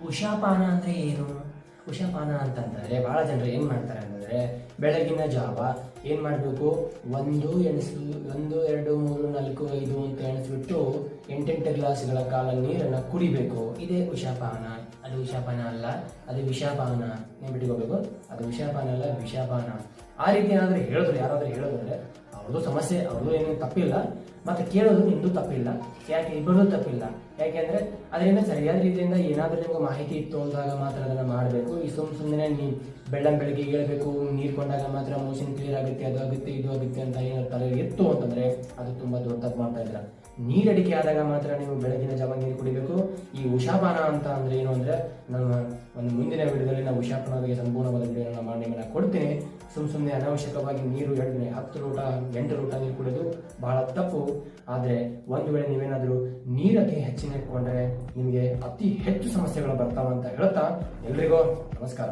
ಉಷಾಪಾನ ಅಂದರೆ ಏನು? ಉಷಾಪಾನ ಅಂತಂದರೆ ಭಾಳ ಜನರು ಏನು ಮಾಡ್ತಾರೆ ಅಂತಂದರೆ ಬೆಳಗಿನ ಜಾವ ಏನು ಮಾಡಬೇಕು, 1 ಎಣಿಸು 1 2 3 4 5 ಅಂತ ಎಣಿಸ್ಬಿಟ್ಟು 8 ಗ್ಲಾಸ್ಗಳ ಕಾಲ ನೀರನ್ನು ಕುಡಿಬೇಕು. ಇದೇ ಉಷಾಪಾನ. ಅದು ಉಷಾಪಾನ ಅಲ್ಲ, ಅದು ವಿಷಾಪಾನ. ನೀವು ಬಿಟ್ಕೋಬೇಕು, ಅದು ಉಷಾಪಾನ ಅಲ್ಲ, ವಿಷಾಪಾನ. ಆ ರೀತಿ ಏನಾದರೂ ಹೇಳಿದ್ರು, ಯಾರಾದರೂ ಹೇಳೋದಂದ್ರೆ ಅವ್ರದ್ದು ಸಮಸ್ಯೆ, ಅವ್ರದ್ದು ಏನು ತಪ್ಪಿಲ್ಲ, ಮತ್ತು ಕೇಳೋದು ನಿಮ್ಮದು ತಪ್ಪಿಲ್ಲ. ಯಾಕೆ ಇಬ್ಬರದ್ದು ತಪ್ಪಿಲ್ಲ? ಯಾಕೆಂದರೆ ಅದರಿಂದ ಸರಿಯಾದ ರೀತಿಯಿಂದ ಏನಾದರೂ ನಿಮ್ಗೆ ಮಾಹಿತಿ ಇತ್ತು ಅಂದಾಗ ಮಾತ್ರ ಅದನ್ನು ಮಾಡಬೇಕು. ಈ ಸುಮ್ಮನೆ ನೀವು ಬೆಳಗ್ಗೆ ಹೇಳ್ಬೇಕು, ನೀರು ಕೊಂಡಾಗ ಮಾತ್ರ ಮೋಷನ್ ಕ್ಲಿಯರ್ ಆಗುತ್ತೆ, ಅದು ಆಗುತ್ತೆ, ಇದು ಆಗುತ್ತೆ ಅಂತ ಏನೋ ತಲೆ ಇತ್ತು ಅಂತಂದರೆ ಅದು ತುಂಬ ದೊಡ್ಡ ತಪ್ಪು ಮಾಡ್ತಾ ಇದ್ದೀರ. ನೀರಡಿಕೆ ಆದಾಗ ಮಾತ್ರ ನೀವು ಬೆಳಗಿನ ಜಾವ ನೀರು ಕುಡಿಬೇಕು. ಈ ಉಷಾಪಾನ ಅಂತ ಅಂದರೆ ಏನು ಅಂದರೆ, ನಮ್ಮ ಒಂದು ಮುಂದಿನ ವಿಡಿಯೋದಲ್ಲಿ ನಾವು ಉಷಾಪಾನದ ಬಗ್ಗೆ ಸಂಪೂರ್ಣವಾದ ವಿಡಿಯೋನ ಮಾಡಿ ನಿಮ್ಮನ್ನು ಕೊಡ್ತೀನಿ. ಸುಮ್ಮನೆ ಅನಾವಶ್ಯಕವಾಗಿ ನೀರು 10 ಲೋಟ 8 ಲೋಟ ನೀರು ಕುಡಿಯೋದು ಬಹಳ ತಪ್ಪು. ಆದರೆ ಒಂದು ವೇಳೆ ನೀವೇನಾದರೂ ನೀರಕ್ಕೆ ಹೆಚ್ಚಿನ ಇಟ್ಕೊಂಡ್ರೆ ನಿಮಗೆ ಅತಿ ಹೆಚ್ಚು ಸಮಸ್ಯೆಗಳು ಬರ್ತಾವಂತ ಹೇಳ್ತಾ ಎಲ್ರಿಗೂ ನಮಸ್ಕಾರ.